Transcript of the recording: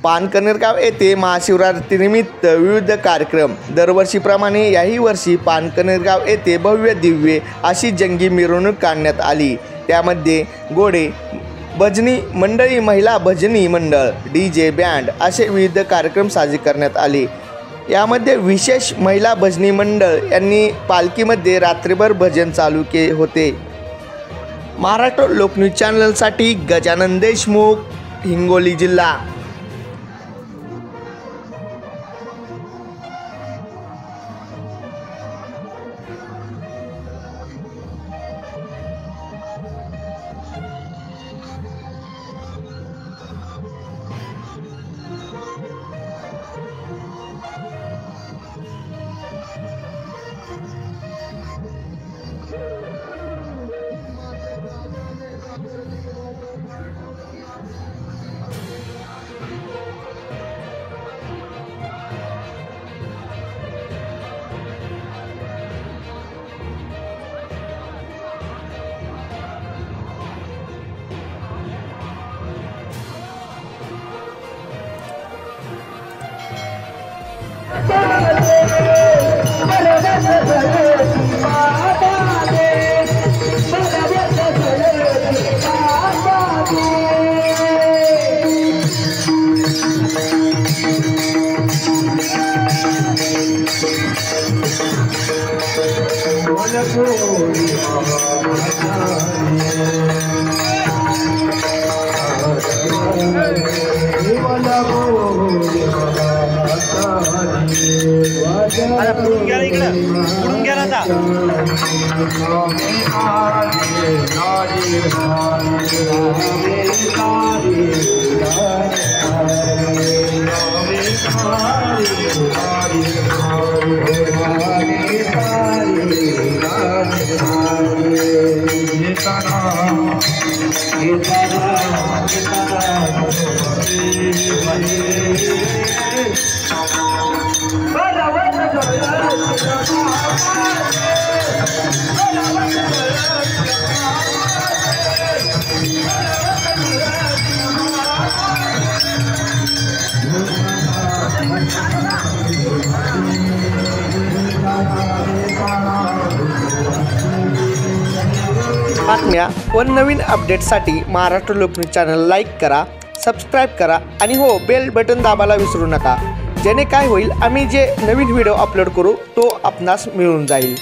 पानकनेरगाव येथे महाशिवरात्रीनिमित्त विविध कार्यक्रम। दरवर्षीप्रमाणे याही वर्षी पानकनेरगाव येथे भव्य दिव्य अशी जंगी मिरवणूक काढण्यात आली। त्यामध्ये घोडे, भजनी मंडळी, महिला भजनी मंडळ, डीजे, बँड असे विविध कार्यक्रम साजरे करण्यात आले। यामध्ये विशेष महिला भजनी मंडळ यांनी पालखीमध्ये रात्रभर भजन चालू केले होते। महाराष्ट्र लोकन्यूज चॅनलसाठी गजानन देशमुख, हिंगोली जिल्हा। बातम्या व नवीन अपडेट्ससाठी महाराष्ट्र लोकन्यूज चॅनल लाईक करा, सबस्क्राईब करा आणि हो बेल बटन दाबायला विसरू नका। जेणे काय होईल, आम्ही जे नवीन व्हिडिओ अपलोड करू तो आपणास मिळून जाईल।